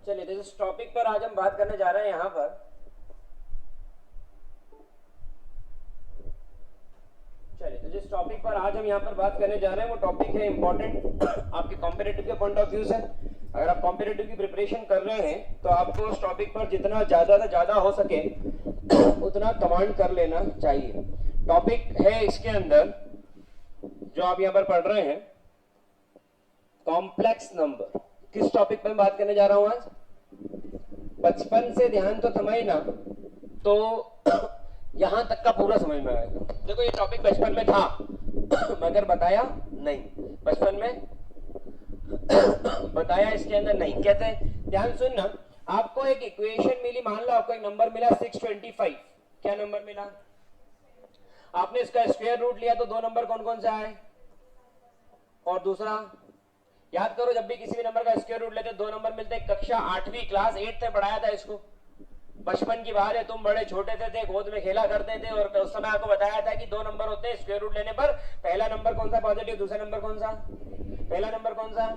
चलिए तो इस टॉपिक पर आज हम बात करने जा रहे हैं यहाँ पर। चलिए तो जिस टॉपिक पर आज हम यहाँ पर बात करने जा रहे हैं वो टॉपिक है इम्पोर्टेंट आपके कॉम्पिटिटिव के पॉइंट ऑफ व्यू से। अगर आप कॉम्पिटिटिव की प्रिपरेशन कर रहे हैं तो आपको उस टॉपिक पर जितना ज़्यादा से ज़्यादा हो सके उतना कमांड कर लेना चाहिए। टॉपिक है इसके अंदर जो आप यहाँ पर पढ़ रहे हैं कॉम्प्लेक्स नंबर। किस टॉपिक पर बात करने जा रहा हूँ आज? बचपन से ध्यान तो थमाई ना तो यहां तक का पूरा समझ में आएगा। देखो ये टॉपिक बचपन में था मगर बताया नहीं, बचपन में बताया इसके अंदर नहीं। कहते हैं ध्यान सुनना, आपको एक इक्वेशन मिली, मान लो आपको एक नंबर मिला 625। क्या नंबर मिला? आपने इसका स्क्वायर रूट लिया तो दो नंबर कौन कौन से आए? और दूसरा याद करो, जब भी किसी भी नंबर का स्क्वायर रूट लेते दो नंबर मिलते। कक्षा 8वीं क्लास 8 से पढ़ाया था इसको। बचपन की बात है, तुम बड़े छोटे थे, गोद में खेला करते थे और उस समय आपको बताया था कि दो नंबर होते हैं स्क्वायर रूट लेने पर। पहला नंबर कौन सा पॉजिटिव, दूसरा नंबर कौन सा? पहला नंबर कौन सा,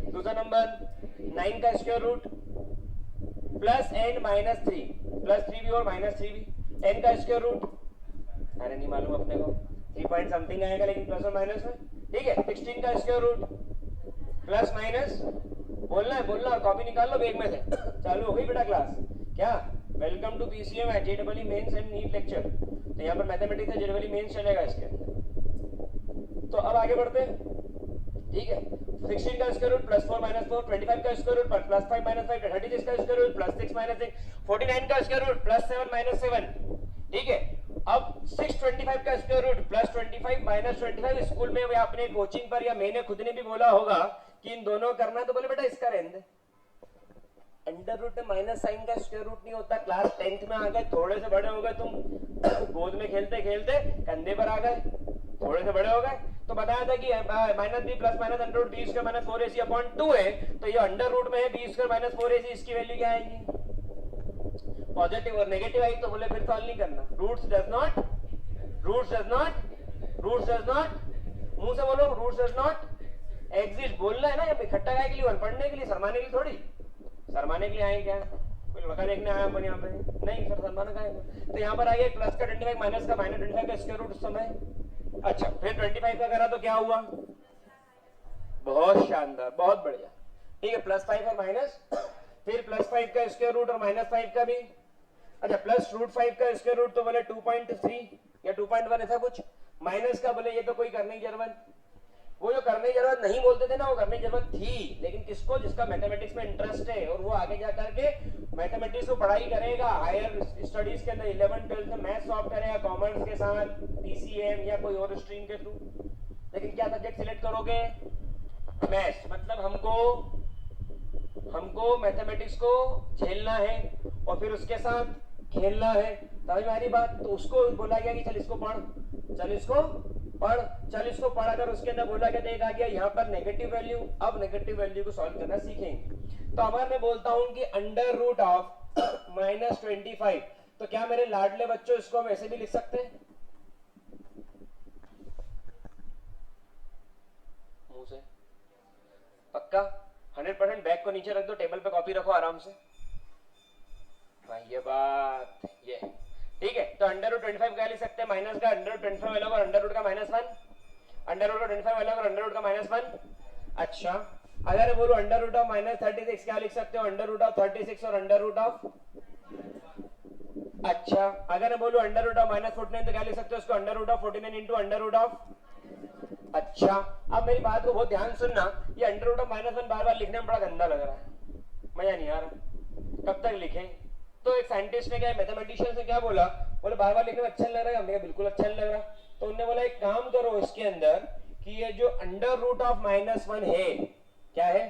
दूसरा नंबर 9 का square root plus and minus 3, plus 3 भी और माइनस 3 भी। 10 का स्क्वायर रूट अरे नहीं मालूम अपने को, 3 पॉइंट समथिंग आएगा लेकिन प्लस और माइनस में, ठीक है। 16 का स्क्वायर रूट प्लस माइनस, बोलना है बोलना, और कॉपी निकाल लो बैग में से। चालू हो गई बेटा क्लास। क्या? वेलकम टू पीसीएम एट जेडबलई मेंस एंड नीट लेक्चर। तो यहाँ पर मैथमेटिक्स है, जेडबलई मेंस चलेगा इसके अंदर। तो अब आगे बढ़ते हैं, ठीक है। 16 का स्क्वायर रूट प्लस 4 माइनस 4, 25 का स्क्वायर रूट प्लस 5 माइनस 5, 36 का स्क्वायर रूट प्लस 6 माइनस 6, 49 का स्क्वायर रूट प्लस 7 माइनस 7, ठीक है। अब 625 का square root plus 25 minus 25। School में या अपने कोचिंग पर या मैंने खुद ने भी बोला होगा कि इन दोनों करना, तो बोले बेटा इसका रहने दे। अंडर रूट में माइनस साइन का स्क्वायर रूट नहीं होता। क्लास 10th में आ गए, थोड़े से बड़े हो गए, तुम गोद में खेलते खेलते कंधे पर आ गए, थोड़े से बड़े हो गए तो बताया था कि minus B plus minus under root B square minus 4ac upon 2 है। तो ये अंडर रूट में है बी स्क्वायर माइनस 4ac, इसकी वैल्यू क्या आएगी? पॉजिटिव। और नेगेटिव आई तो बोले फिर सॉल्व नहीं करना। Roots does not, roots does not, roots does not, मुंह से बोलो रूट्स डज नॉट एग्जिस्ट। बोलना है ना, या इकट्ठा आए के लिए, पढ़ने के लिए, शर्माने के लिए थोड़ी। शर्माने के लिए आए क्या? कोई लड़का देखने आया अपन यहाँ पे? नहीं सर, शर्माना का है। तो यहाँ पर आ गया प्लस का 25 माइनस का माइनस 25 का स्क्वायर रूट उस समय। अच्छा, फिर 25 का करा तो क्या हुआ? बहुत शानदार, बहुत बढ़िया, ठीक है। प्लस 5 और माइनस, फिर प्लस 5 का स्क्वायर रूट और माइनस 5 का भी। अच्छा, प्लस रूट 5 का स्क्वायर रूट तो बोले 2.3 या 2.1 ऐसा कुछ। माइनस का बोले ये तो कोई करने की जरूरत, वो जो करने की जरूरत नहीं बोलते थे ना, वो करने की जरूरत थी। लेकिन किसको? जिसका मैथमेटिक्स में इंटरेस्ट है और वो आगे जा करके मैथमेटिक्स को पढ़ाई करेगा। हायर स्टडीज के अंदर 11th 12th में मैथ्स सॉल्व करेगा कॉमर्स के साथ, पीसीएम या कोई और स्ट्रीम के थ्रू। लेकिन क्या सब्जेक्ट सिलेक्ट करोगे? मैथ्स। मतलब हमको मैथमेटिक्स को झेलना है और फिर उसके साथ खेलना है। समझ में आ रही बात? तो उसको बोला गया कि चल इसको पढ़, चल इसको पढ़, चल इसको पढ़। अगर उसके अंदर बोला गया देखा गया यहाँ पर नेगेटिव वैल्यू, अब नेगेटिव वैल्यू को सॉल्व करना सीखेंगे। तो अगर मैं बोलता हूं कि अंडर रूट ऑफ माइनस 25, तो क्या मेरे लाडले बच्चों इसको हम ऐसे भी लिख सकते हैं? मुंह से पक्का 100%। बैग को नीचे रख दो, टेबल पे कॉपी रखो आराम से। भाई ये बात ये ठीक है। तो अंडर रूट 25 क्या लिख सकते हैं? माइनस का अंडर रूट 25 वाला और अंडर रूट का माइनस 1, अंडर रूट का 25 वाला और अंडर रूट का माइनस 1। अच्छा, अगर बोलो अंडर रूट ऑफ माइनस 36 क्या लिख सकते हो? अंडर रूट ऑफ 36 और अंडर रूट ऑफ। अच्छा, अगर मैं बोलूं अंडर रूट ऑफ माइनस 49 तो क्या लिख सकते हो उसको? Under root of 49 into under root of. अच्छा, अब मेरी बात को बहुत ध्यान सुनना, ये अंडर रूट ऑफ माइनस 1 बार बार लिखने में बड़ा गंदा लग रहा है, मजा नहीं आ रहा, कब तक लिखें? तो एक साइंटिस्ट ने क्या, मैथमेटिशियन से क्या बोला, बोले बार बार लिखने में अच्छा नहीं लग रहा है। हमने बिल्कुल अच्छा नहीं लग रहा। तो उन्होंने बोला एक काम करो इसके अंदर कि ये जो अंडर रूट ऑफ माइनस 1 है, क्या है?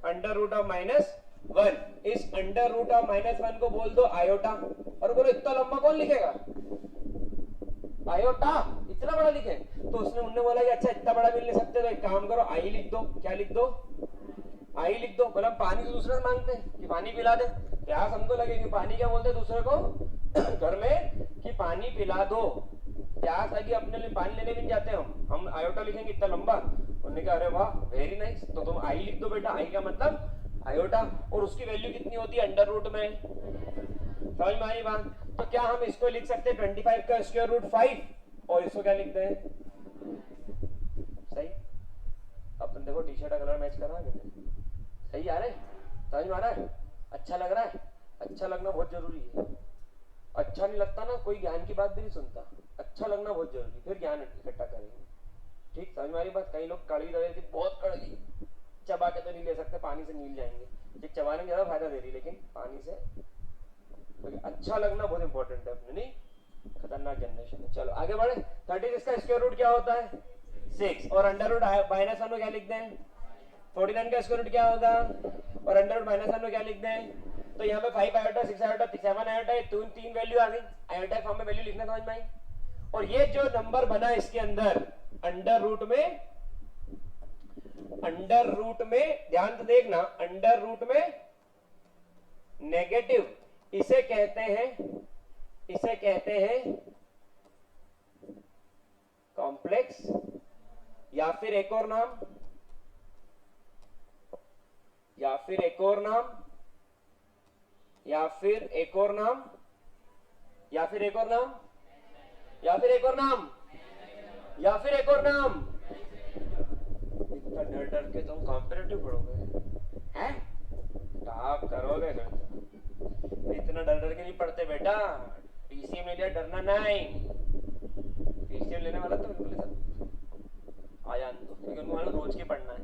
अंडर रूट ऑफ माइनस 1, इस अंडर रूट ऑफ माइनस 1 को बोल दो आयोटा। और बोलो इतना लंबा कौन लिखेगा? आयोटा इतना बड़ा लिखे? तो उसने उन्होंने बोला कि अच्छा इतना बड़ा भी नहीं सकते, तो एक काम करो आई लिख दो। क्या लिख दो? आई लिख दो। बोला पानी तो दूसरे से मांगते हैं कि पानी पिला दे, प्यास हमको लगे कि पानी क्या बोलते दूसरे को घर में कि पानी पिला दो। प्यास लगी अपने लिए पानी लेने भी नहीं जाते हम आयोटा लिखेंगे इतना लंबा। उन्होंने कहा अरे वाह वेरी नाइस, तो तुम आई लिख दो बेटा। आई का मतलब आयोटा, और उसकी वैल्यू कितनी होती है अंडर रूट में। समझ में आई बात। तो क्या हम इसको लिख सकते हैं 25 का स्क्वायर रूट 5 और इसको क्या लिखते हैं, सही। अब तुम देखो टी शर्ट का कलर मैच कर रहा है, सही आ रहा है, समझ में आ रहा है, अच्छा लग रहा है। अच्छा लगना बहुत जरूरी है, अच्छा नहीं लगता ना कोई ज्ञान की बात भी नहीं सुनता। अच्छा लगना बहुत जरूरी, फिर ज्ञान इकट्ठा करेंगे। ठीक, समझ में आ रही बात। कई लोग कड़वी दवाई की बहुत कड़वी चबा के तो नहीं ले सकते, पानी से नील जाएंगे। एक चबाने में ज्यादा फायदा दे रही, लेकिन पानी से तो अच्छा लगना बहुत इंपॉर्टेंट है अपने, नहीं खतरनाक जनरेशन है। चलो आगे बढ़े। 36 का स्क्वायर रूट क्या होता है 6, और अंडर रूट माइनस 1 में क्या लिखते हैं 49 का स्क्वायर रूट क्या होगा, और अंडर रूट माइनस 1 में क्या लिखते हैं। तो यहाँ पे 5 आयोटा 6 आयोटा 7 आयोटा, तीन वैल्यू आ गई। आयोटा फॉर्म में वैल्यू लिखना समझ में आई। और ये जो नंबर बना इसके अंदर अंडर रूट में ध्यान से देखना, अंडर रूट में नेगेटिव, इसे कहते हैं कॉम्प्लेक्स, या फिर एक और नाम इतना डर डर के तुम कॉम्पिटिटिव पढ़ोगे हैं, टॉप करोगे फिर। इतना डर डर के नहीं पढ़ते बेटा, पीसीएम ले लिया डरना नहीं। पीसीएम लेने वाला तो बिल्कुल सब आ जान दो, क्योंकि उनको मालूम रोज के पढ़ना है।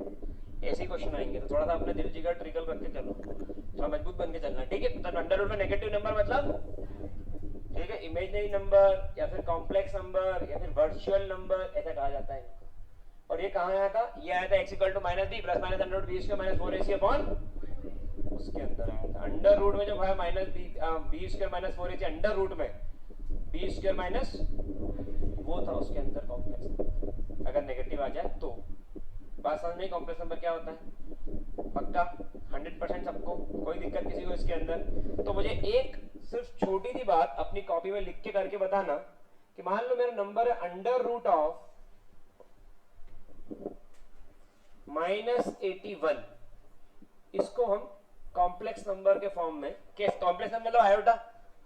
ऐसे ही क्वेश्चन आएंगे, तो थोड़ा सा अपने दिल जिगर ट्रिकल करके चलो, थोड़ा मजबूत बन के चलना, ठीक है। तो अंडर रूट में नेगेटिव नंबर मतलब, ठीक है, इमेजिनरी नंबर या फिर कॉम्प्लेक्स नंबर या फिर वर्चुअल नंबर ऐसा कहा जाता है इनको। और ये कहाँ आया था, ये आया था x equal to minus B plus minus under root B square minus 4ac upon, उसके अंदर आया था अंडर रूट में जो है minus B square minus 4ac under root में बी स्क्वायर माइनस, वो था उसके अंदर कॉम्प्लेक्स। अगर नेगेटिव आ जाए तो बात समझ में, कॉम्प्लेक्स नंबर क्या होता है पक्का 100% सबको, कोई दिक्कत किसी को इसके अंदर। तो मुझे एक सिर्फ छोटी सी बात अपनी कॉपी में लिख के करके बताना कि मान लो मेरा नंबर है अंडर रूट ऑफ -81, इसको हम कॉम्प्लेक्स नंबर के फॉर्म में, कॉम्प्लेक्स नंबर मतलब आयोटा,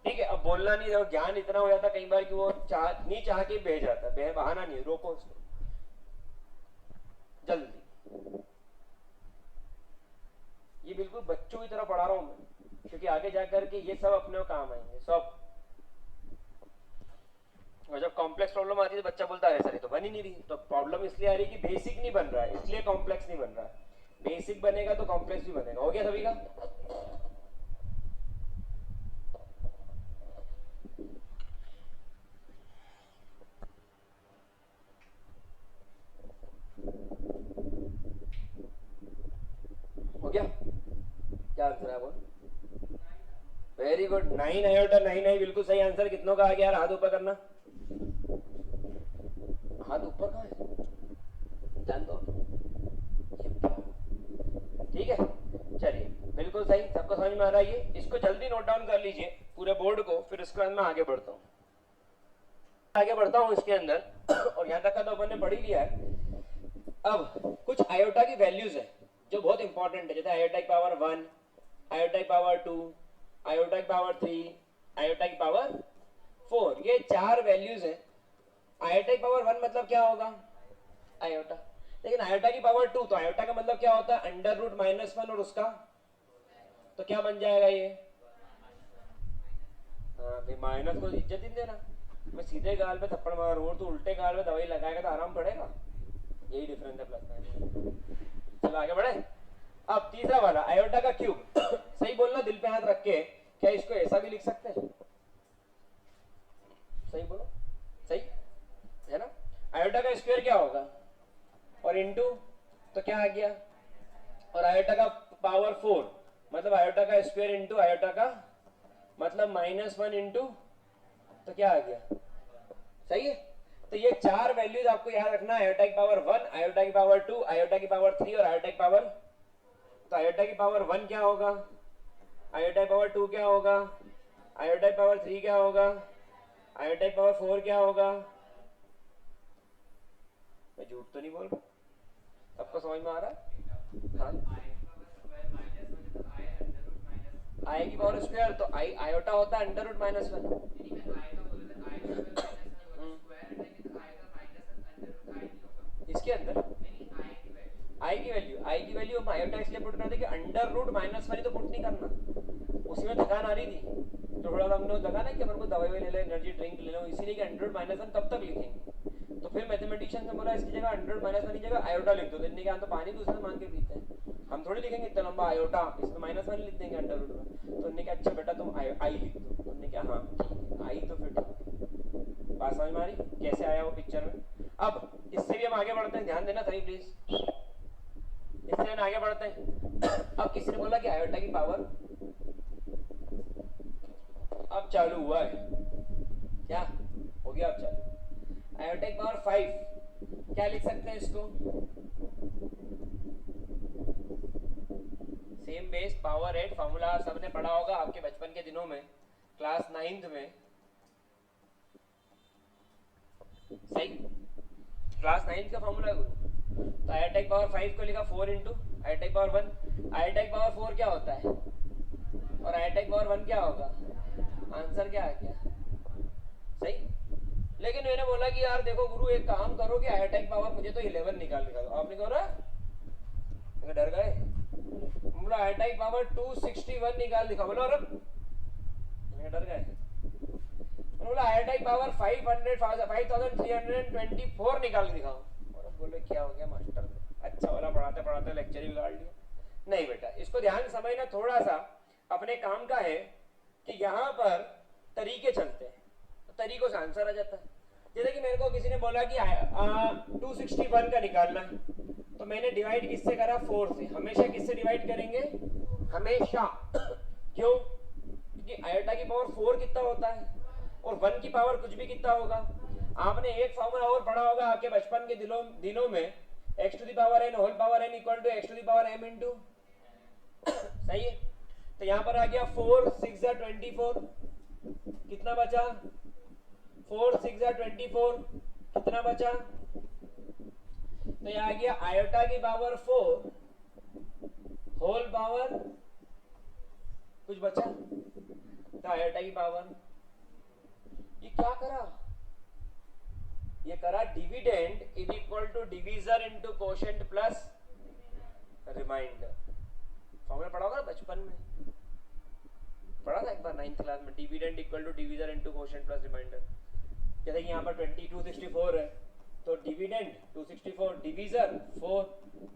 ठीक है। अब बोलना नहीं, देखो ज्ञान इतना हो जाता कई बार कि वो नहीं चाह के बह जाता, बहाना नहीं, रोको उसको जल्दी। ये बिल्कुल बच्चों की तरह पढ़ा रहा हूं मैं, क्योंकि आगे जाकर के ये सब अपने काम आएंगे सब। और जब कॉम्प्लेक्स प्रॉब्लम आती है तो बच्चा बोलता है सर ये तो बन ही नहीं रही, तो प्रॉब्लम इसलिए आ रही कि बेसिक नहीं बन रहा है, इसलिए कॉम्प्लेक्स नहीं बन रहा है। बेसिक बनेगा तो कॉम्प्लेक्स भी बनेगा। हो गया सभी का। हो गया, क्या आंसर है बोल। वेरी गुड, 9 आयोटा 9 है बिल्कुल सही आंसर। कितनों का आ गया यार, हाथ ऊपर करना, हाथ ऊपर कहाँ है जान दो, ठीक है। चलिए बिल्कुल सही, सबको समझ में आ रहा है ये। इसको जल्दी नोट डाउन कर लीजिए पूरे बोर्ड को, फिर इसके बाद मैं आगे बढ़ता हूँ इसके अंदर। और यहाँ तक का तो अपन ने पढ़ ही लिया है। अब कुछ आयोटा की वैल्यूज है जो बहुत इंपॉर्टेंट है, जैसे आयोटा की पावर 1, आयोटा की पावर 2, आयोटा की पावर 3, आयोटा की पावर 4, ये 4 वैल्यूज है। आयोटा की पावर 1 मतलब क्या होगा आयोटा, लेकिन आयोटा की पावर 2, तो आयोटा का मतलब क्या होता है अंडर रूट -1 और उसका, तो क्या बन जाएगा ये, हाँ माइनस को इज्जत ही देना। मैं सीधे गाल पे थप्पड़ मारूं तो उल्टे गाल पे दवाई लगाएगा तो आराम पड़ेगा, यही डिफरेंस है प्लस माइनस। चलो आगे बढ़े। अब तीसरा वाला आयोटा का क्यूब सही बोलना, दिल पे हाथ रख के, क्या इसको ऐसा भी लिख सकते हैं, सही बोलो, सही है ना। आयोटा का स्क्वायर क्या होगा, और इनटू तो क्या आ गया, और आयोटा का पावर 4 मतलब आयोटा का स्क्वायर इनटू आयोटा का मतलब -1 इनटू, तो क्या आ गया, सही है। तो ये 4 वैल्यूज आपको याद रखना, आयोटा की पावर 1, आयोटा की पावर 2, आयोटा की पावर 3 और आयोटा की पावर, तो आयोटा की पावर 1 क्या होगा, आयोटा की पावर 2 क्या होगा, आयोटा की पावर 3 क्या होगा, आयोटा की पावर 4 क्या होगा। मैं झूठ तो नहीं बोल रहा, सबको समझ में आ रहा है। हाँ आई की पावर स्क्वायर, तो आई आयोटा होता है अंडर रूट माइनस वन। इसके अंदर आई की वैल्यू हम आयोटा इसलिए पुट करते कि अंडर रूट माइनस वन तो पुट नहीं करना, उसी में थकान आ रही थी, तो थोड़ा हमने लगा ना कि अपन को दवाई ले लो, एनर्जी ड्रिंक ले लो, इसीलिए कि अंडर रूट माइनस वन कब तक लिखेंगे। तो फिर मैथमेटिशियन ने बोला इसकी जगह अंडर रूट माइनस वन की जगह आयोटा लिख दो। इतने के तो पानी दूसरे से मांग के पीते हैं, हम थोड़ी लिखेंगे इतना लंबा आयोटा, इसमें माइनस वन लिख देंगे अंडर रूट में। तो उन्होंने कहा अच्छा बेटा तुम आई लिख दो। तो उन्होंने कहा हाँ ठीक है आई, तो फिर ठीक। बात समझ में आ रही कैसे आया वो पिक्चर में। अब इससे भी हम आगे बढ़ते हैं, ध्यान देना सही प्लीज, इससे हम आगे बढ़ते हैं। अब किसी ने बोला कि आयोटा की पावर अब चालू हुआ है, क्या हो गया अब चालू, आयोटा की पावर 5, क्या लिख सकते हैं इसको, सेम बेस पावर 8, फॉर्मूला सबने पढ़ा होगा आपके बचपन के दिनों में, क्लास 9th में, सही, क्लास 9th का फॉर्मूला गुरु। तो आयोटा की पावर 5 को लिखा 4 इंटू आयोटा की पावर 1। आयोटा की पावर 4 क्या होता है और आयोटा की पावर 1 क्या होगा, आंसर क्या आ गया, सही। लेकिन मैंने बोला कि यार देखो गुरु एक काम करो कि आयोटा की पावर मुझे तो 11 निकाल दिखा दो। आपने कहा डर गए, बोला आयोटा की पावर 261 निकाल दिखा, बोलो अरे डर गए। बोला आयोटा की पावर 5324 निकाल दिखाओ, और बोले क्या हो गया मास्टर, अच्छा वाला पढ़ाते पढ़ाते लेक्चर ही बिगाड़ लिया। नहीं बेटा इसको ध्यान समझना थोड़ा सा अपने काम का है कि यहाँ पर तरीके चलते हैं, तो तरीकों से आंसर आ जाता है। जैसे कि मेरे को किसी ने बोला कि 261 का निकालना है, तो मैंने डिवाइड किससे करा, 4 से। हमेशा किससे डिवाइड करेंगे, हमेशा। क्यों, क्योंकि आयोटा की पावर 4 कितना होता है और 1 की पावर कुछ भी कितना होगा। आपने एक फॉर्मूला और पढ़ा होगा आपके बचपन के दिनों में, x to the power n whole power n equal to x to the power m into, सही है। तो यहाँ पर आ गया 4 6 24, कितना बचा, 4 6 24, कितना बचा, तो यहाँ आ गया आयोटा की पावर 4 होल पावर, कुछ बचा, तो आयोटा की पावर, ये क्या करा, ये करा dividend is equal to divisor into quotient plus remainder. Formula पढ़ा होगा बचपन में, पढ़ा था एक बार 9th क्लास में, dividend equal to divisor into quotient plus remainder. जैसे कि यहाँ पर 264 है, तो dividend 264, divisor 4,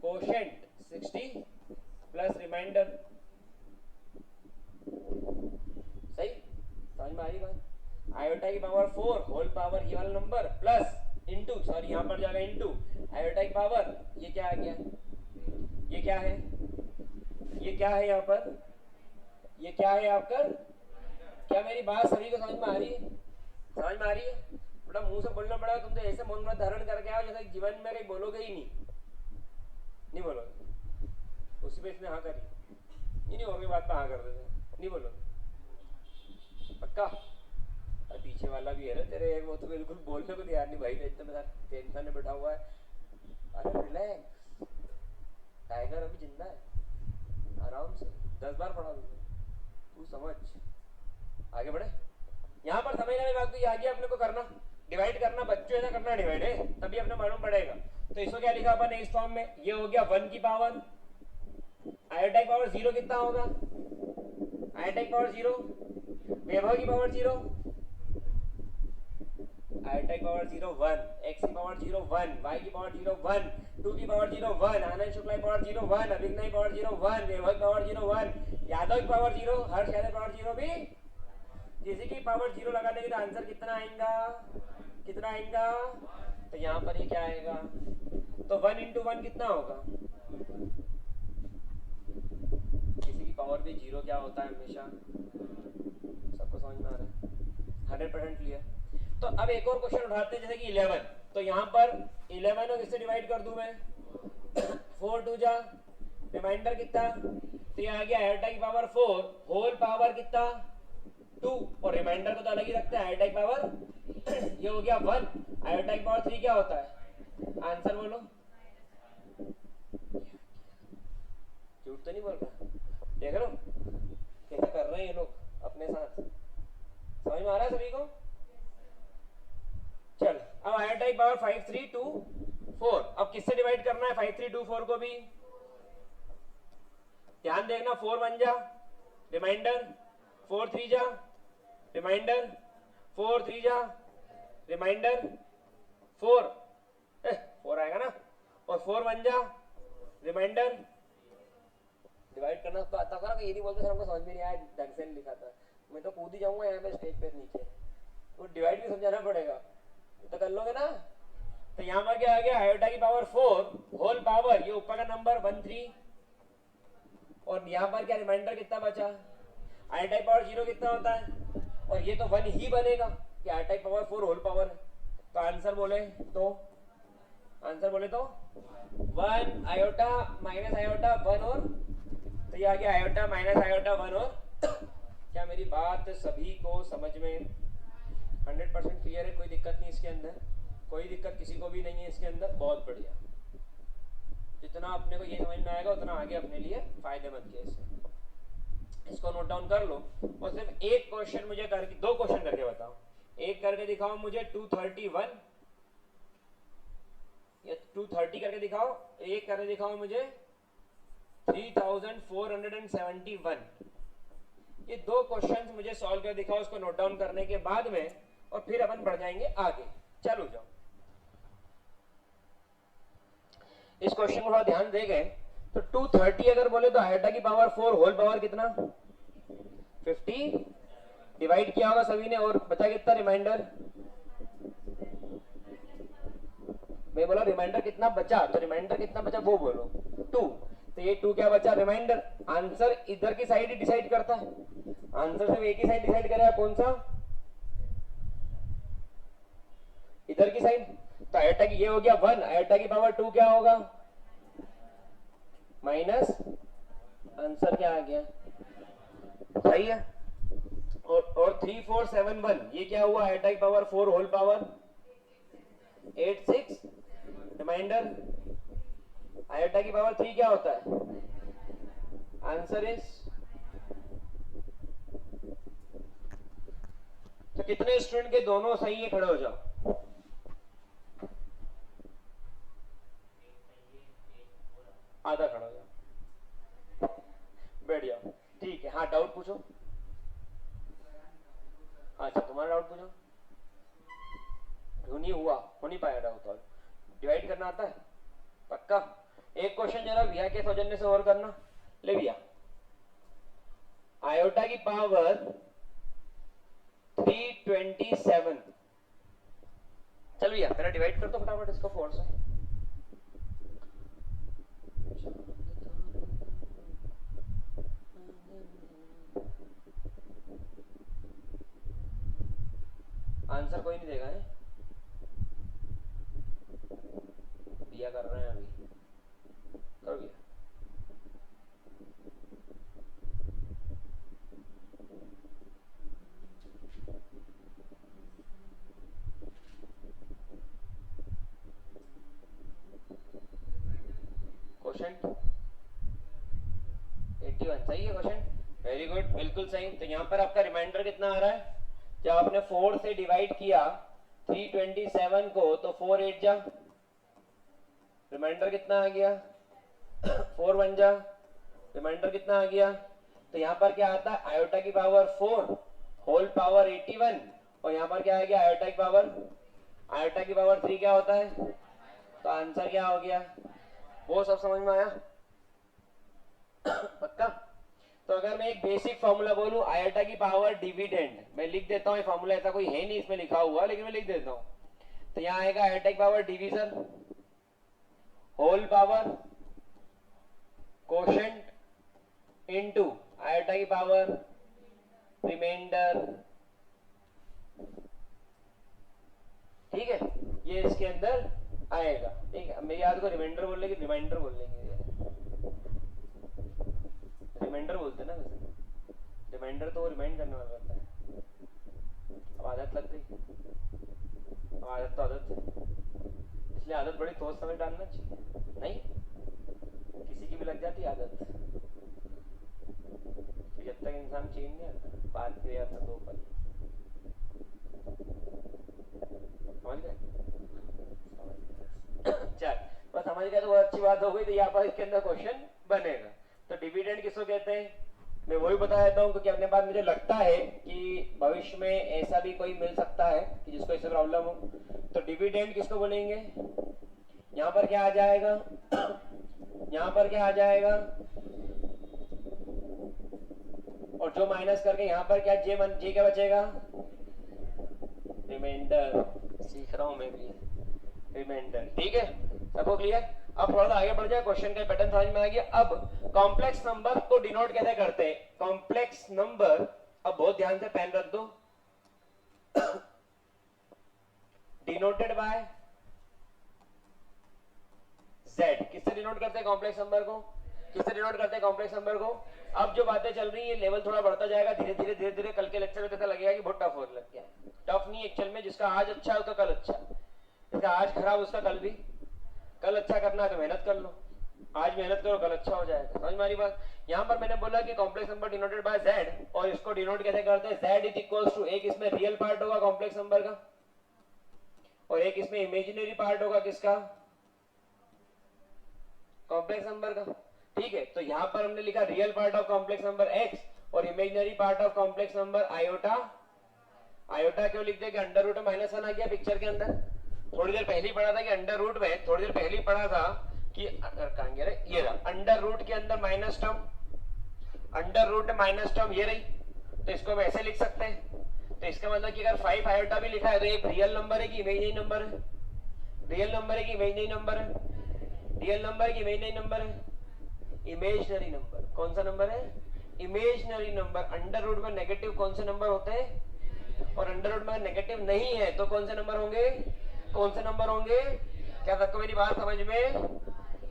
quotient 60 plus remainder, सही, समझ में आ रही बात। आयोटा की पावर 4 होल पावर ये वाला नंबर प्लस इनटू, सॉरी यहाँ पर जाएगा इनटू आयोटा की पावर, ये क्या आ गया, ये क्या है, ये क्या है यहाँ पर, ये क्या है आपका, क्या मेरी बात सभी को समझ में आ रही है, समझ में आ रही है। बेटा मुंह से बोलना पड़ा, तुम तो ऐसे मौन व्रत धारण करके आओ जैसे जीवन में कहीं बोलोगे ही नहीं बोलोगे, उसी पे इसने हाँ करी, ये नहीं होगी बात पे हाँ कर देते, नहीं बोलोगे पक्का। और पीछे वाला भी है ना तेरे, वो तो बिल्कुल बोलने को तैयार नहीं भाई, इतना टेंशन में बैठा हुआ है। अरे रिलैक्स, टाइगर अभी जिंदा है, आराम से 10 बार पढ़ा दूंगा, तू समझ, आगे बढ़े। यहाँ पर समझने वाली बात तो ये आगे अपने को करना, डिवाइड करना, बच्चों ऐसा करना डिवाइड है, तभी अपने मालूम पड़ेगा। तो इसको क्या लिखा अपन इस फॉर्म में, ये हो गया 1 की पावर, आयोटा की पावर 0 कितना होगा, आयोटा की पावर 0, वैभव की पावर 0, आयोटा की पावर 0 1, x की पावर 0 1, y की पावर 0 1, 2 की पावर 0 1, आनंद शुक्ला की पावर 0 1, अभिज्ञा की पावर 0 1, वैभव की पावर 0 1, यादव की पावर 0, हर्ष यादव की पावर 0 भी, किसी की पावर 0 लगाने के लिए आंसर कितना आएगा, कितना आएगा, तो यहाँ पर ये क्या आएगा, तो 1 इंटू 1 कितना होगा, किसी की पावर भी 0 क्या होता है हमेशा, सबको समझ में आ रहा है, 100% क्लियर। तो अब एक और क्वेश्चन उठाते हैं, जैसे कि 11, तो यहाँ पर 11 को किससे डिवाइड कर दूं मैं, 4 2 जा, रिमाइंडर कितना, तो ये आ गया आयोटा की पावर 4 होल पावर कितना 2, और रिमाइंडर को तो अलग ही रखते हैं, आयोटा की पावर ये हो गया 1, आयोटा की पावर 3 क्या होता है, आंसर बोलो, झूठ तो नहीं बोल रहा, देख लो कैसे कर रहे की पावर 5324। अब किससे डिवाइड करना है 5324 को भी? ध्यान देखना, 4 1 जा रिमाइंडर, 4 3 जा रिमाइंडर, 4 3 जा रिमाइंडर, 4 4 आएगा ना, और 4 1 जा रिमाइंडर। डिवाइड करना तो आता था ना, ये नहीं बोलते सर हमको समझ में नहीं आया, ढंग से नहीं लिखा था, मैं तो कूद ही जाऊंगा यहाँ पे स्टेज पे नीचे, तो डिवाइड भी समझाना पड़ेगा, तो कर लोगे ना। तो यहाँ पर क्या आ गया, आयोटा की पावर 4 होल पावर, ये ऊपर का नंबर 1 3, और यहाँ पर क्या रिमाइंडर कितना बचा, आयोटा की पावर 0 कितना होता है, और ये तो 1 ही बनेगा कि आयोटा की पावर 4 होल पावर है। तो आंसर बोले तो 1 आयोटा माइनस आयोटा 1, और तो ये आ गया आयोटा माइनस आयोटा 1, और क्या मेरी बात सभी को समझ में 100% क्लियर है? कोई दिक्कत नहीं इसके अंदर, कोई दिक्कत किसी को भी नहीं है इसके अंदर। बहुत बढ़िया, जितना अपने को ये समझ में आएगा उतना आगे अपने लिए फायदेमंद है। इसको नोट डाउन कर लो, और सिर्फ एक क्वेश्चन मुझे करके, 2 क्वेश्चन करके बताओ। एक करके दिखाओ मुझे 231, या 230 करके दिखाओ, एक करके दिखाओ मुझे 3471। ये 2 क्वेश्चंस मुझे सॉल्व कर दिखाओ, उसको नोट डाउन करने के बाद में, और फिर अपन बढ़ जाएंगे आगे। चलो जाओ, इस क्वेश्चन को थोड़ा ध्यान देंगे। तो 230 अगर बोले तो आयोटा की पावर 4 होल पावर कितना 50, डिवाइड किया होगा सभी ने, और बचा कितना रिमाइंडर, मैं बोला रिमाइंडर कितना बचा, तो रिमाइंडर कितना बचा वो बोलो 2, तो ये 2 क्या बचा रिमाइंडर। आंसर इधर की साइड ही डिसाइड करता है, आंसर सिर्फ एक ही साइड डिसाइड करेगा, कौन सा, इधर की साइड। तो आयोटा की ये हो गया 1, आयोटा की पावर 2 क्या होगा माइनस, आंसर क्या आ गया, सही है। और 3471 ये क्या हुआ, आयोटा की power 4 whole power 86, remainder. Iota की पावर 3 क्या होता है, आंसर इज, तो कितने स्टूडेंट के दोनों सही है, खड़े हो जाओ। आधा खड़ा हो जाओ, बैठ जाओ, ठीक है। हाँ डाउट पूछो, अच्छा तुम्हारा डाउट पूछो। क्यों नहीं हुआ, हो नहीं पाया डाउट, और डिवाइड करना आता है पक्का। एक क्वेश्चन जरा भैया के सौजन्य से और करना, ले भैया। आयोटा की पावर 327, चल भैया मेरा डिवाइड कर दो फटाफट इसको 4 से। आंसर कोई नहीं देगा है, भैया कर रहे हैं अभी, करो भैया। क्वेश्चन 81 सही है क्वेश्चन, वेरी गुड, बिल्कुल सही। तो यहाँ पर आपका रिमाइंडर कितना आ रहा है, जब आपने 4 से डिवाइड किया 327 को, तो 4 8 जा, रिमाइंडर कितना आ गया 4 1 जा, रिमाइंडर कितना आ गया। तो यहाँ पर क्या आता है, आयोटा की पावर 4 होल पावर 81, और यहाँ पर क्या आ गया आयोटा की पावर 3 क्या होता है, तो आंसर क्या हो गया, वो सब समझ में आया पक्का। तो अगर मैं एक बेसिक फॉर्मूला बोलूं, आयोटा की पावर डिविडेंड, मैं लिख देता हूँ, ये फॉर्मूला ऐसा कोई है नहीं इसमें लिखा हुआ, लेकिन मैं लिख देता हूँ। तो यहाँ आएगा आयोटा की power division whole power quotient into iota की पावर रिमाइंडर, ठीक है, ये इसके अंदर आएगा। ठीक है, मेरी याद को रिमाइंडर बोल लेंगे, रिमाइंडर बोल लेंगे, रिमाइंडर बोलते ना वैसे, रिमाइंडर तो वो रिमाइंड करने वाला रहता है। अब आदत लग गई, अब आदत तो आदत है, इसलिए आदत बड़ी ठोस समय डालना चाहिए, नहीं किसी की भी लग जाती आदत, तो जब तक इंसान चेंज नहीं आता, बात किया जाता 2 पल, समझ गए। बस समझ गए तो बहुत अच्छी बात हो गई। तो यहाँ पर इसके अंदर क्वेश्चन बनेगा। तो डिविडेंड किसको कहते हैं, मैं वही बता देता हूँ, क्योंकि अपने पास मुझे लगता है कि भविष्य में ऐसा भी कोई मिल सकता है कि जिसको इससे प्रॉब्लम हो। तो डिविडेंड किसको बोलेंगे, यहाँ पर क्या आ जाएगा, यहाँ पर क्या आ जाएगा, और जो माइनस करके यहाँ पर क्या जे क्या बचेगा, रिमाइंडर। सीख रहा हूं मैं भी, रिमाइंडर। ठीक है, सबको क्लियर। अब थोड़ा सा आगे बढ़ जाए, क्वेश्चन का पैटर्न समझ में आ गया। अब कॉम्प्लेक्स नंबर को डिनोट कैसे करते हैं, कॉम्प्लेक्स नंबर, अब बहुत ध्यान से पेन रख दो, डिनोटेड बाय z। किससे डिनोट करते हैं कॉम्प्लेक्स नंबर को, किससे डिनोट करते हैं कॉम्प्लेक्स नंबर को। अब जो बातें चल रही है लेवल थोड़ा बढ़ता जाएगा धीरे धीरे धीरे धीरे। कल के लेक्चर में ऐसा लगेगा कि बहुत टफ होने लग गया। टफ नहीं एक्चुअल में, जिसका आज अच्छा है उसका कल अच्छा, जिसका आज खराब उसका कल भी, कल अच्छा करना है तो मेहनत कर लो, आज मेहनत करो कल अच्छा हो जाएगा। समझ में आ रही बात। यहाँ पर मैंने बोला कि complex number denoted by z, और इसको डिनोट कैसे करते हैं, z इज इक्वल्स टू, एक इसमें रियल पार्ट होगा कॉम्प्लेक्स नंबर का, और एक इसमें इमेजिनरी पार्ट होगा किसका, कॉम्प्लेक्स नंबर का। ठीक है, तो यहाँ पर हमने लिखा real part of complex number x और imaginary part of complex number iota. Iota क्यों लिखते हैं कि अंडर रूट में माइनस वन आ गया पिक्चर के अंदर। थोड़ी देर पहले ही पढ़ा था कि अंडर रूट में, थोड़ी देर पहले ही पढ़ा था कि कहां गया रे, ये रहा अंडर रूट के अंदर माइनस टर्म, अंडर रूट में माइनस टर्म ये रही, तो इसको हम ऐसे लिख सकते हैं। तो इसका मतलब कि अगर 5 आयोटा भी लिखा है तो एक रियल नंबर है कि इमेजिनरी नंबर है, रियल नंबर है कि इमेजिनरी नंबर है, रियल नंबर है कि इमेजिनरी नंबर है, इमेजिनरी नंबर। कौन सा नंबर है, इमेजिनरी नंबर। अंडर रूट में नेगेटिव कौन से नंबर होते हैं, और अंडर रूट में नेगेटिव नहीं है तो कौन से नंबर होंगे, कौन से नंबर होंगे। क्या सबको मेरी बात समझ में,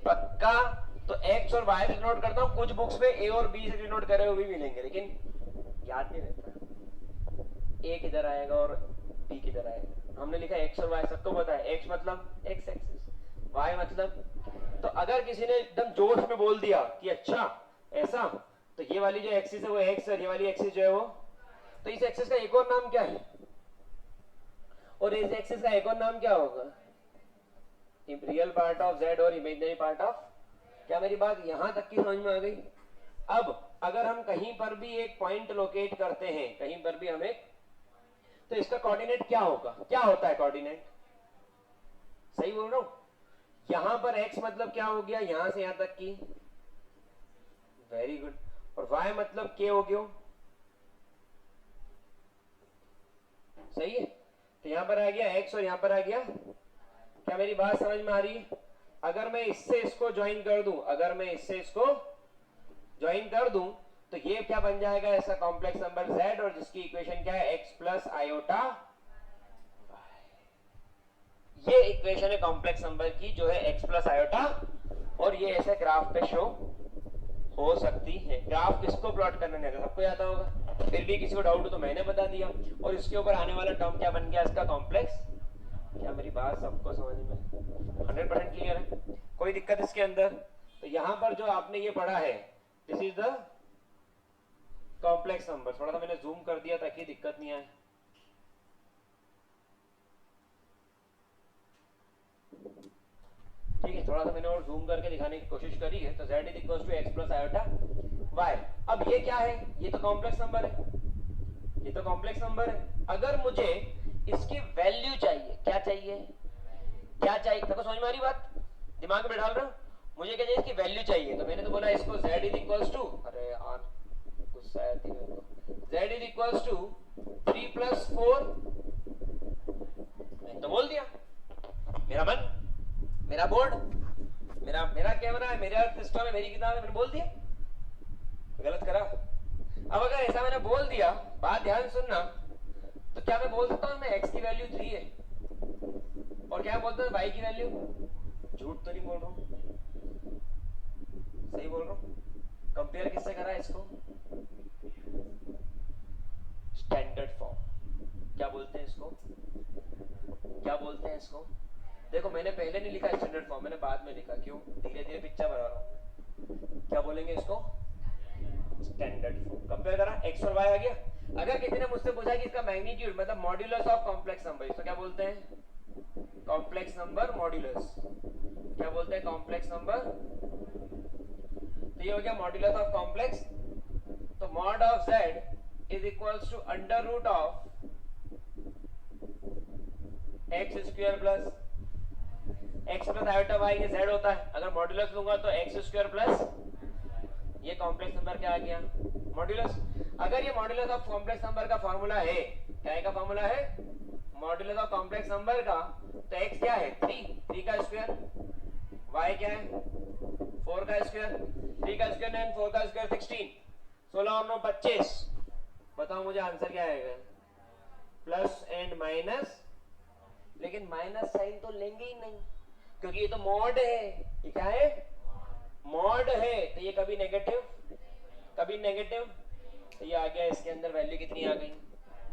पक्का। तो x और y से डिनोट करता हूं, कुछ बुक्स में a और b से डिनोट करे हुए भी मिलेंगे, लेकिन याद नहीं रहता a किधर आएगा और b किधर आएगा। हमने लिखा x और y, सबको पता है x मतलब x एक्सिस, y मतलब। तो अगर किसी ने एकदम जोश में बोल दिया कि अच्छा ऐसा, तो ये वाली जो एक्सिस है वो x और ये वाली एक्सिस जो है वो, तो इस एक्सिस का एक और नाम क्या है, और इस एक्सिस का एक और नाम क्या होगा, रियल पार्ट ऑफ z और इमेजिनरी पार्ट ऑफ। क्या मेरी बात यहां तक की समझ में आ गई। अब अगर हम कहीं पर भी एक पॉइंट लोकेट करते हैं, कहीं पर भी हमें, तो इसका कोऑर्डिनेट क्या होगा, क्या होता है कोऑर्डिनेट, सही बोल रहा हूं। यहां पर x मतलब क्या हो गया, यहां से यहां तक की, वेरी गुड, और y मतलब k हो गया, सही है। तो यहां पर आ गया x और यहां पर आ गया। क्या मेरी बात समझ में आ रही है। अगर मैं इससे इसको ज्वाइन कर दूं, अगर मैं इससे इसको ज्वाइन कर दूं, तो ये क्या बन जाएगा, ऐसा कॉम्प्लेक्स नंबर z, और जिसकी इक्वेशन क्या है, x प्लस आयोटा। ये इक्वेशन है कॉम्प्लेक्स नंबर की, जो है x प्लस आयोटा, और ये ऐसे ग्राफ पे शो हो सकती है। ग्राफ किसको प्लॉट करना नहीं आता, सबको आता होगा, फिर भी किसी को डाउट हो तो मैंने बता दिया। और इसके ऊपर आने वाला टर्म क्या बन गया, इसका कॉम्प्लेक्स। क्या मेरी बात सबको समझ में 100% क्लियर है, कोई दिक्कत इसके अंदर। तो यहां पर जो आपने ये पढ़ा है, this is the complex number. थोड़ा सा मैंने जूम कर दिया ताकि दिक्कत नहीं आए। ठीक है, थोड़ा सा मैंने और जूम करके दिखाने की कोशिश करी है। तो z is equal to x plus iota y। अब ये क्या है, ये तो कॉम्प्लेक्स नंबर है, ये तो कॉम्प्लेक्स नंबर है। अगर मुझे इसकी वैल्यू चाहिए, क्या चाहिए, क्या चाहिए, देखो समझ में आ रही बात, दिमाग में डाल रहा हूं। मुझे क्या चाहिए, इसकी वैल्यू चाहिए। तो मैंने तो बोला इसको z इज इक्वल टू, अरे यार गुस्सा आती है मेरे को, z is equal to 3 plus 4। मैंने तो बोल दिया, मेरा मन, मेरा बोर्ड, मेरा कैमरा है, मेरा सिस्टम है, मेरी किताब है, मैंने बोल दिया, गलत करा। अब अगर ऐसा मैंने बोल दिया, बात ध्यान सुनना, तो क्या मैं बोल सकता हूं मैं x की वैल्यू 3 है, और क्या बोलता हूं y की वैल्यू, झूठ तो नहीं बोल रहा हूं, सही बोल रहा हूं। कंपेयर किससे करा इसको, स्टैंडर्ड फॉर्म। क्या बोलते हैं इसको, क्या बोलते हैं इसको। देखो मैंने पहले नहीं लिखा स्टैंडर्ड फॉर्म, मैंने बाद में लिखा, क्यों, धीरे धीरे पिक्चर बना रहा हूं। क्या बोलेंगे इसको, स्टैंडर्ड फॉर्म। कंपेयर करा, x और y आ गया। अगर किसी ने मुझसे पूछा कि इसका मैग्नीट्यूड मतलब मॉड्यूलस ऑफ कॉम्प्लेक्स नंबर, इसको क्या बोलते हैं, कॉम्प्लेक्स नंबर मॉड्यूलस, क्या बोलते हैं कॉम्प्लेक्स नंबर। तो ये हो गया मॉड्यूलस ऑफ कॉम्प्लेक्स। तो mod of z is equals to under root of X square plus X plus iota Y, ये z होता है, अगर मॉड्यूलस लूंगा तो एक्स स्क्वायर प्लस ये कॉम्प्लेक्स नंबर क्या आ गया मॉड्यूलस। अगर ये मॉड्यूलस ऑफ कॉम्प्लेक्स नंबर का फॉर्मूला है, क्या का फॉर्मूला है मॉड्यूलस ऑफ कॉम्प्लेक्स नंबर का, तो x क्या है 3 का स्क्वायर, y क्या है 4 का स्क्वायर, 3 का स्क्वायर 9, 4 का स्क्वायर 16, 16 और 9 25। बताओ मुझे आंसर क्या आएगा, प्लस एंड माइनस, लेकिन माइनस साइन तो लेंगे ही नहीं क्योंकि ये तो मॉड है, ये क्या है मॉड है, तो ये कभी नेगेटिव कभी नेगेटिव, तो ये आ गया इसके अंदर वैल्यू कितनी आ गई,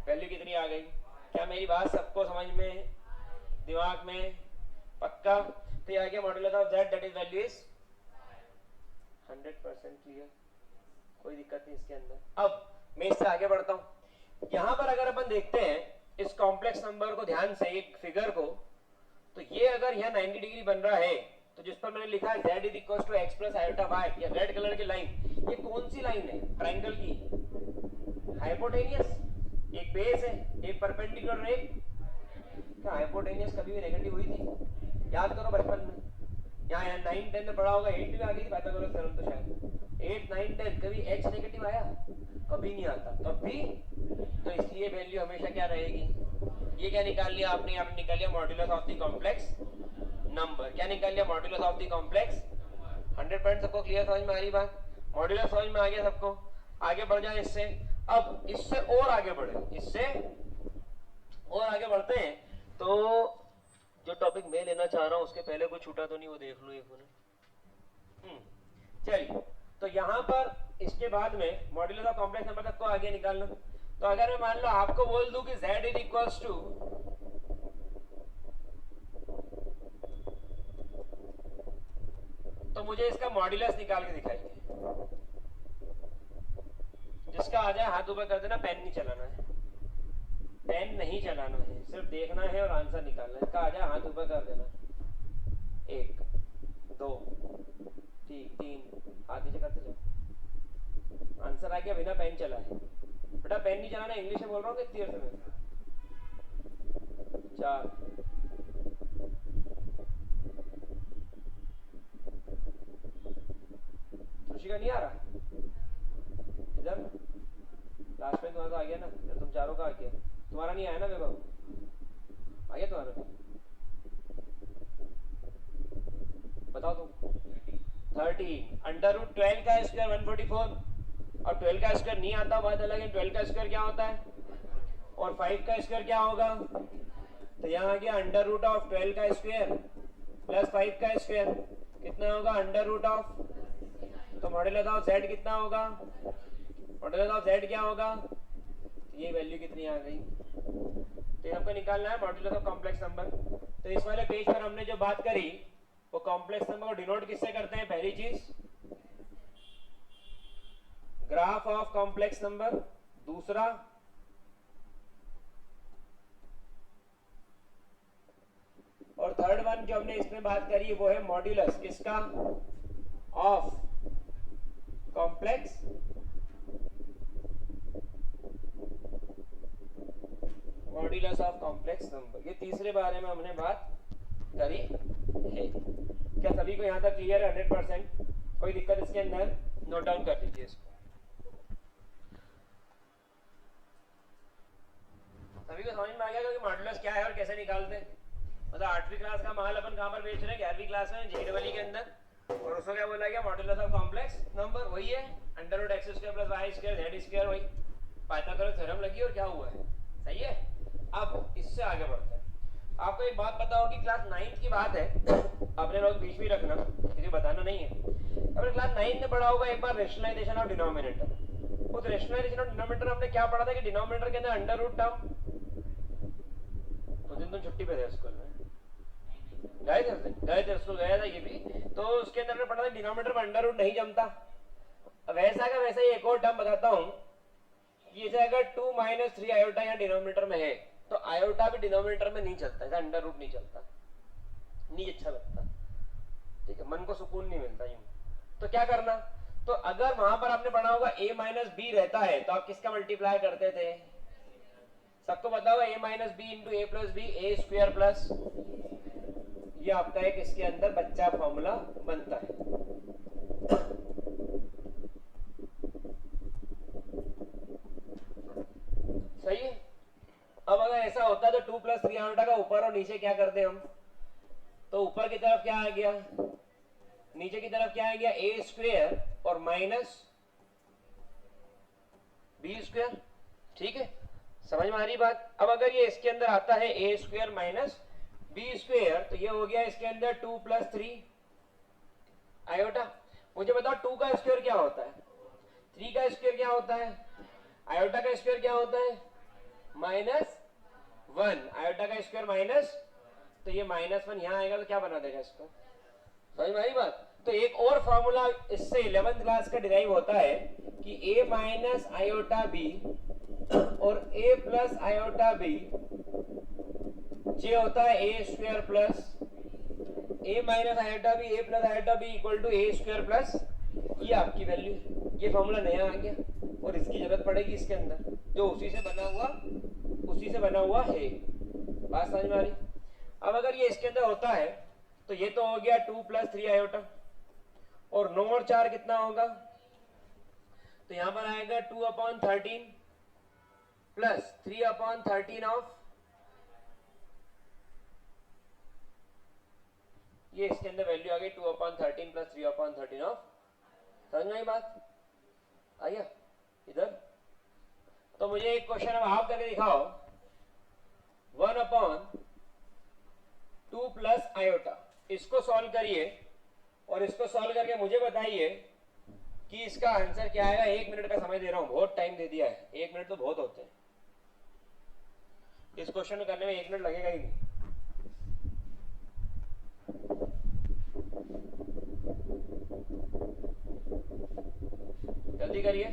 वैल्यू कितनी आ गई। क्या मेरी बात सबको समझ में दिमाग में पक्का। तो ये आ गया modulus of z that is value is 100% clear, कोई दिक्कत नहीं इसके अंदर। अब मैं इससे आगे बढ़ता हूं। यहां पर अगर अपन देखते हैं इस कॉम्प्लेक्स नंबर को ध्यान से, एक फिगर को, तो ये अगर यहाँ 90 डिग्री बन रहा है, तो जिस पर मैंने लिखा है z is equal to X plus iota Y, ये रेड कलर की लाइन, ये कौन सी लाइन है ट्रायंगल की, हाइपोटेनियस, एक बेस है, एक परपेंडिकुलर, एक क्या हाइपोटेनियस कभी भी नेगेटिव हुई थी, याद करो बचपन में, यहाँ 9 10 में पढ़ा होगा, 8 में आ गई थी पाइथागोरस थ्योरम, तो शायद 8 9 10 कभी h नेगेटिव आया, कभी नहीं आता कभी, तो इसलिए वैल्यू हमेशा क्या रहेगी, ये क्या निकाल लिया आपने, यहाँ पे निकाल लिया modulus of the complex number, क्या निकाल लिया मॉड्यूलस ऑफ द कॉम्प्लेक्स। 100% सबको क्लियर समझ में आ रही बात, मॉड्यूलस समझ में आ गया सबको। आगे बढ़ जाए इससे, अब इससे और आगे बढ़े, इससे और आगे बढ़ते हैं। तो जो टॉपिक मैं लेना चाह रहा हूं उसके पहले कोई छूटा तो नहीं, वो देख लो एक मिनट। चलिए, तो यहाँ पर इसके बाद में मॉड्यूलस ऑफ कॉम्प्लेक्स नंबर तक को आगे निकालना। तो अगर मैं मान लो आपको बोल दूं कि z इज इक्वल्स टू तो मुझे इसका मॉड्यूलस निकाल के दिखाइए, जिसका आ जाए हाथ ऊपर कर देना, पेन नहीं चलाना है, पेन नहीं चलाना है, सिर्फ देखना है और आंसर निकालना है। इसका आ जाए हाथ ऊपर कर देना, 1 2 3 हाथ नीचे करते जाओ, आंसर आ गया बिना पेन चलाए। बेटा पेन नहीं चलाना, इंग्लिश में बोल रहा हूँ कितनी देर से मैं, 4 खुशी का नहीं आ रहा इधर, लास्ट में तुम्हारा तो आ गया ना, तुम चारों का आ गया, तुम्हारा नहीं आया ना वैभव, आ गया तुम्हारा, बताओ तुम। 13 अंडर रूट 12 का स्क्वायर 144, और 12 का स्क्वायर नहीं आता बात अलग है, 12 का स्क्वायर क्या होता है, और 5 का स्क्वायर क्या होगा, तो यहाँ आ गया अंडर रूट ऑफ 12 का स्क्वायर प्लस 5 का स्क्वायर, कितना होगा अंडर रूट ऑफ, तो मॉड्यूलस ऑफ z कितना होगा, मॉड्यूलस ऑफ z क्या होगा, ये वैल्यू कितनी आ गई। तो आपको निकालना है मॉड्यूलस ऑफ कॉम्प्लेक्स नंबर। तो इस वाले पेज पर हमने जो बात करी वो कॉम्प्लेक्स नंबर को डिनोट किससे करते हैं, पहली चीज ग्राफ ऑफ कॉम्प्लेक्स नंबर, दूसरा और थर्ड वन जो हमने इसमें बात करी वो है मॉड्यूलस किसका, of complex modulus of complex number, ये तीसरे बारे में हमने बात करी है। क्या सभी को यहां तक क्लियर है 100%, कोई दिक्कत इसके अंदर, नोट डाउन कर लीजिए इसको। सभी को समझ में आ गया कि मॉड्यूलस क्या है और कैसे निकालते हैं। मतलब 8वीं क्लास का माल अपन कहां पर बेच रहे हैं, 11वीं क्लास में जेडबली के अंदर, और उसको क्या बोला गया मॉड्यूलस ऑफ कॉम्प्लेक्स नंबर, वही है under root X square plus Y square Z square, वही पाइथागोरस थ्योरम लगी और क्या हुआ है, सही है। अब इससे आगे बढ़ते हैं। आपको एक बात पता होगी, क्लास 9th की बात है, अपने लोग बीच में रखना क्योंकि बताना नहीं है। अपने क्लास 9th में पढ़ा होगा एक बार रेशनलाइजेशन ऑफ डिनोमिनेटर। उस रेशनलाइजेशन ऑफ डिनोमिनेटर हमने क्या पढ़ा था कि डिनोमिनेटर के अंदर अंडर रूट टर्म, उस दिन तुम छुट्टी पे थे स्कूल में, गए थे स्कूल, गया था ये भी, तो उसके अंदर पढ़ा था डिनोमिनेटर में अंडर रूट नहीं जमता। वैसा का वैसा ही एक और टर्म बताता हूँ, जैसे अगर 2 - 3 आयोटा यहाँ डिनोमिनेटर में है तो आयोटा भी डिनोमिनेटर में नहीं चलता, ऐसा अंडर रूट नहीं चलता, नहीं अच्छा लगता, ठीक है, मन को सुकून नहीं मिलता यूं। तो क्या करना, तो अगर वहां पर आपने पढ़ा होगा a माइनस बी रहता है तो आप किसका मल्टीप्लाई करते थे, सबको पता होगा a minus B into A plus B A square plus, ये आपका एक इसके अंदर बच्चा फॉर्मूला बनता है। सही है। अब अगर ऐसा होता है तो 2 प्लस 3 आयोटा का ऊपर और नीचे क्या करते हम, तो ऊपर की तरफ क्या आ गया, नीचे की तरफ क्या आ गया, ए स्क्वायर और माइनस बी स्क्वायर, ठीक है, समझ में आ रही बात। अब अगर ये इसके अंदर आता है a square minus B square, तो ये हो गया इसके अंदर 2 प्लस 3 आयोटा। मुझे बताओ 2 का स्क्वायर क्या होता है, 3 का स्क्वायर क्या होता है, आयोटा का स्क्वायर क्या होता है -1, आयोटा का स्क्वायर माइनस, तो ये -1 यहां आएगा तो क्या बना देगा इसको, समझ में आई बात। तो एक और फॉर्मूला इससे 11th क्लास का डिराइव होता है कि a माइनस आयोटा बी और a प्लस आयोटा बी ये होता है a square plus a minus iota b a plus iota b equal to a square plus, ये आपकी वैल्यू, ये फॉर्मूला नया आ गया और इसकी जरूरत पड़ेगी इसके अंदर, जो उसी से बना हुआ है, बात समझ में आ रही। अब अगर ये इसके अंदर होता है तो ये तो हो गया 2 प्लस 3 आयोटा, और 9 और 4 कितना होगा, तो यहां पर आएगा 2/13 प्लस 3/13 ऑफ, ये इसके अंदर वैल्यू आ गई 2/13 प्लस 3/13 ऑफ, समझ में आई बात, आइए इधर। तो मुझे एक क्वेश्चन अब आप करके दिखाओ, 1/2 प्लस आयोटा, इसको सॉल्व करिए और इसको सॉल्व करके मुझे बताइए कि इसका आंसर क्या आएगा। 1 मिनट का समय दे रहा हूं, बहुत टाइम दे दिया है, 1 मिनट तो बहुत होते हैं, इस क्वेश्चन को करने में 1 मिनट लगेगा ही नहीं। जल्दी करिए,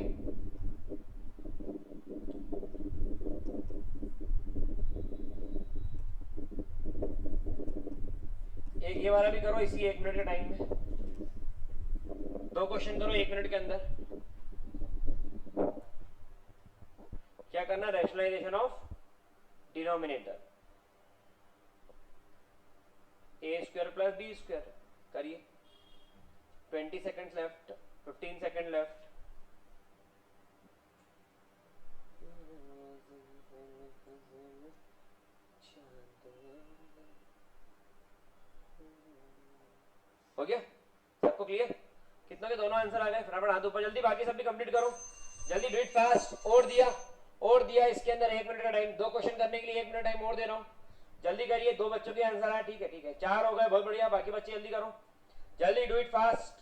एक ये वाला भी करो इसी 1 मिनट के टाइम में, 2 क्वेश्चन करो 1 मिनट के अंदर। क्या करना, rationalisation of denominator, A square plus B square करिए। 20 सेकंड्स लेफ्ट, 15 सेकंड लेफ्ट। हो गया सबको क्लियर, कितना के दोनों आंसर आ गए, फटाफट हाथ ऊपर, जल्दी बाकी सब भी कंप्लीट करो, जल्दी डू इट फास्ट। और दिया इसके अंदर 1 मिनट का टाइम, 2 क्वेश्चन करने के लिए 1 मिनट टाइम और दे रहा हूं, जल्दी करिए। 2 बच्चों के आंसर आया, ठीक है 4 हो गए, बहुत बढ़िया, बाकी बच्चे जल्दी करो, जल्दी डू इट फास्ट,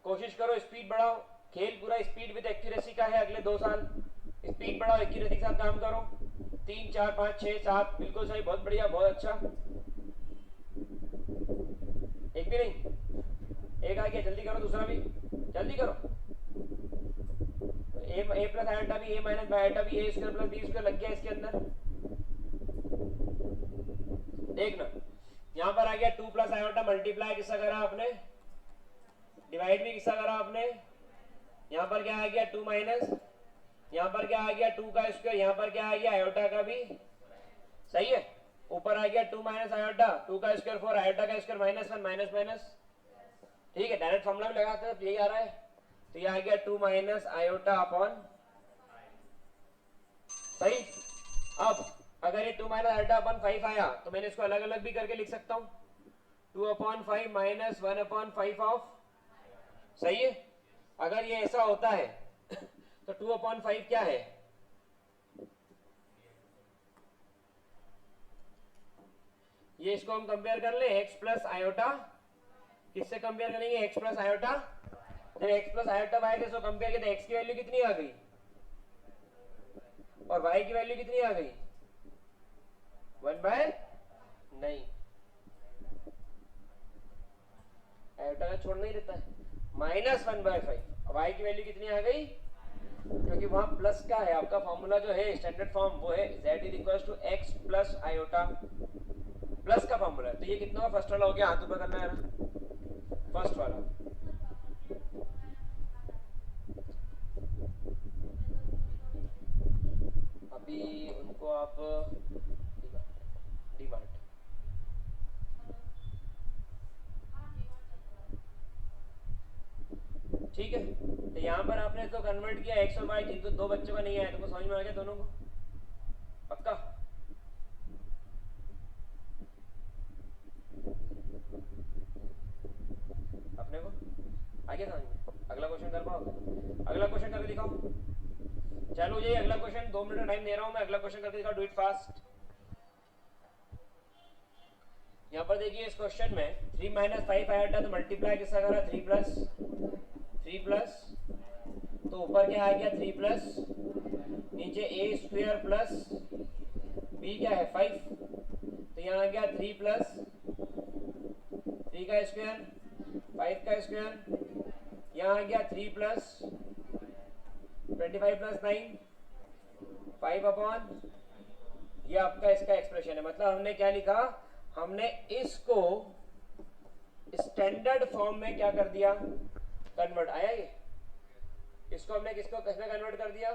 कोशिश करो, स्पीड बढ़ाओ, खेल पूरा स्पीड विद एक्यूरेसी का है अगले 2 साल, स्पीड बढ़ाओ, एक्यूरेसी के साथ काम करो। 3 4 5 6 7 बिल्कुल सही, बहुत बढ़िया, बहुत अच्छा, एक भी नहीं, एक आ गया, जल्दी करो, दूसरा भी जल्दी करो। ए प्लस आयोटा भी ए माइनस आयोटा भी ए स्क्वायर प्लस बी स्क्वायर लग गया इसके अंदर, देखना यहां पर आ गया 2 प्लस आयोटा, मल्टीप्लाई किसका करा आपने, डिवाइड भी किसका करा आपने, यहां पर क्या आ गया 2 माइनस, यहां पर क्या आ गया 2 का स्क्वायर, यहां पर क्या आ गया आयोटा का भी, सही है, ऊपर आ गया 2 माइनस आयोटा, 2 का स्क्वायर 4, आयोटा का स्क्वायर -1 माइनस माइनस, ठीक है, डायरेक्ट फॉर्मूला भी लगाते हैं, यही आ रहा है, तो ये आ गया 2 माइनस आयोटा अपॉन, सही। अब अगर ये 2 माइनस आयोटा अपॉन 5 आया तो मैंने इसको अलग अलग भी करके लिख सकता हूं, 2/5 माइनस 1/5 ऑफ, सही है। अगर ये ऐसा होता है तो 2/5 क्या है, ये इसको हम कंपेयर कर ले, x प्लस आयोटा, किससे कंपेयर करेंगे, x प्लस आयोटा, जब x प्लस आयोटा y के सो कंपेयर किया तो x की वैल्यू कितनी आ गई और y की वैल्यू कितनी आ गई, 1/9, आयोटा का छोड़ना ही रहता है, -1/5, y की वैल्यू कितनी आ गई, क्योंकि क्योंकि वहां प्लस का है, आपका फॉर्मूला जो है स्टैंडर्ड फॉर्म वो है z is equal to x plus iota, plus का फॉर्मूला है। तो ये कितना फर्स्ट वाला हो गया, हाथ ऊपर करना है फर्स्ट वाला। अभी उनको आप डीमार्ट, ठीक है। तो यहाँ पर आपने तो कन्वर्ट किया x और y, जिनको दो बच्चों का नहीं आया तुमको समझ में आ गया दोनों को, पक्का? अपने को आ गया समझ में? अगला क्वेश्चन कर पाओगे? अगला क्वेश्चन करके दिखाओ। चलो ये अगला क्वेश्चन 2 मिनट का टाइम दे रहा हूं मैं, अगला क्वेश्चन करके दिखाओ, डू इट फास्ट। यहाँ पर देखिए इस क्वेश्चन में 3 - 5 आया था, तो मल्टीप्लाई किसका करा, 3 प्लस, तो ऊपर क्या आ गया 3 प्लस, नीचे a स्क्वायर प्लस b क्या है 5, तो यहाँ आ गया 3 प्लस 3 का स्क्वायर 5 का स्क्वायर, यहाँ आ गया 3 प्लस 25 प्लस 9 5 अपॉन, ये आपका इसका एक्सप्रेशन है। मतलब हमने क्या लिखा, हमने इसको स्टैंडर्ड फॉर्म में क्या कर दिया, कन्वर्ट। आया ये, इसको हमने किसको किसमें कन्वर्ट कर दिया,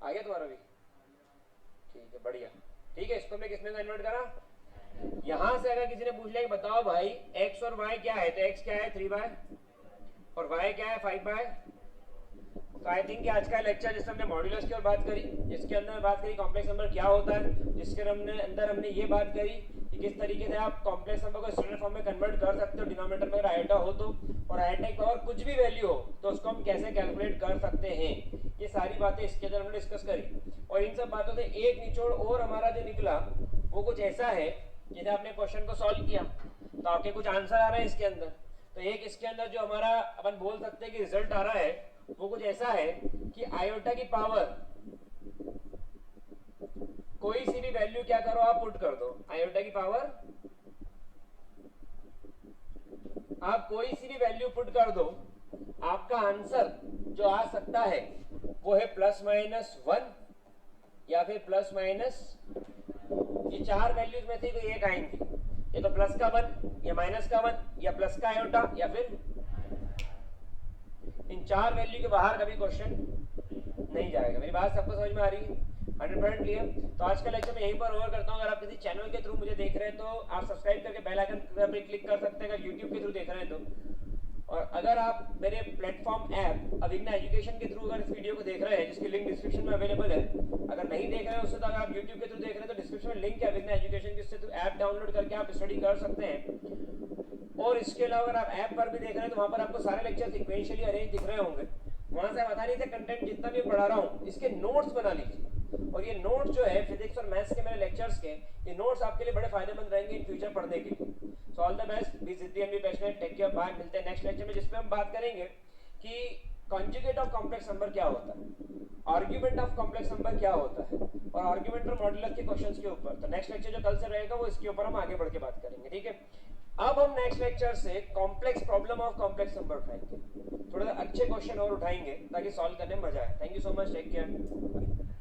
आ गया तुम्हारा भी, ठीक है बढ़िया, ठीक है। इसको हमने किसमें कन्वर्ट करा, यहां से अगर किसी ने पूछ लिया कि बताओ भाई x और y क्या है, तो x क्या है 3y और y क्या है 5y। तो आई थिंक आज का लेक्चर जिसमें हमने मॉड्यूलस की ओर बात करी, जिसके अंदर बात करी कॉम्प्लेक्स नंबर क्या होता है, जिसके अंदर हमने ये बात करी कि किस तरीके से आप कॉम्प्लेक्स नंबर को स्टैंडर्ड फॉर्म में कन्वर्ट कर सकते हो, डिनोमिनेटर में अगर आयोटा हो तो, और आयोटा की पावर कुछ भी वैल्यू हो तो उसको हम कैसे कैलकुलेट कर सकते हैं, ये सारी बातें इसके अंदर हमने डिस्कस करी। और इन सब बातों से एक निचोड़ और हमारा जो निकला वो कुछ ऐसा है, जैसे आपने क्वेश्चन को सॉल्व किया तो आपके कुछ आंसर आ रहे हैं इसके अंदर, तो एक इसके अंदर जो हमारा अपन बोल सकते हैं कि रिजल्ट आ रहा है वो कुछ ऐसा है कि आयोटा की पावर कोई सी भी वैल्यू क्या करो आप पुट कर दो, आयोटा की पावर आप कोई सी भी वैल्यू पुट कर दो, आपका आंसर जो आ सकता है वो है ±1 या फिर प्लस, ये चार वैल्यूज में से कोई एक आएंगी, ये तो प्लस का 1 या माइनस का 1 या प्लस का आयोटा या फिर इन चार वैल्यू के बाहर कभी क्वेश्चन नहीं जाएगा। मेरी बात सबको समझ में आ रही है? 100% क्लियर। तो आज का लेक्चर मैं यहीं पर ओवर करता हूँ। अगर आप किसी चैनल के थ्रू मुझे देख रहे हैं तो आप सब्सक्राइब करके बेल आइकन पे क्लिक कर सकते हैं, अगर यूट्यूब के थ्रू देख रहे हैं तो। और अगर आप मेरे प्लेटफॉर्म ऐप अविग्ना एजुकेशन के थ्रू अगर इस वीडियो को देख रहे हैं, जिसकी लिंक डिस्क्रिप्शन में अवेलेबल है, अगर नहीं देख रहे हैं उससे तो अगर आप यूट्यूब के थ्रू देख रहे हैं तो डिस्क्रिप्शन में लिंक है अविग्ना एजुकेशन की, उससे ऐप डाउनलोड करके आप स्टडी कर सकते हैं। और इसके अलावा अगर आप ऐप पर भी देख रहे हैं तो वहां पर आपको सारे लेक्चर सिक्वेंशियली अरेंज दिख रहे होंगे, वहां से आसानी से कंटेंट जितना भी पढ़ा रहा हूँ इसके नोट्स बना लीजिए। और ये नोट्स जो है फिजिक्स और मैथ्स के मेरे लेक्चर्स के, ये नोट्स आपके लिए बड़े फायदेमंद रहेंगे इन फ्यूचर पढ़ने के लिए। So all the best, be जिद्दी and be passionate, take care, bye. मिलते हैं नेक्स्ट लेक्चर में जिसमें हम बात करेंगे कि कॉन्जुगेट ऑफ कॉम्प्लेक्स नंबर क्या होता है, आर्गुमेंट ऑफ कॉम्प्लेक्स नंबर क्या होता है, और आर्गुमेंट और मॉड्यूलस के क्वेश्चंस के ऊपर। तो नेक्स्ट लेक्चर जो कल से रहेगा वो इसके ऊपर हम आगे बढ़ के बात करेंगे, ठीक है। अब हम नेक्स्ट लेक्चर से complex problem of complex number उठाएंगे, थोड़े अच्छे क्वेश्चन और उठाएंगे ताकि सॉल्व करने में मजा आए। Thank you so much, take care.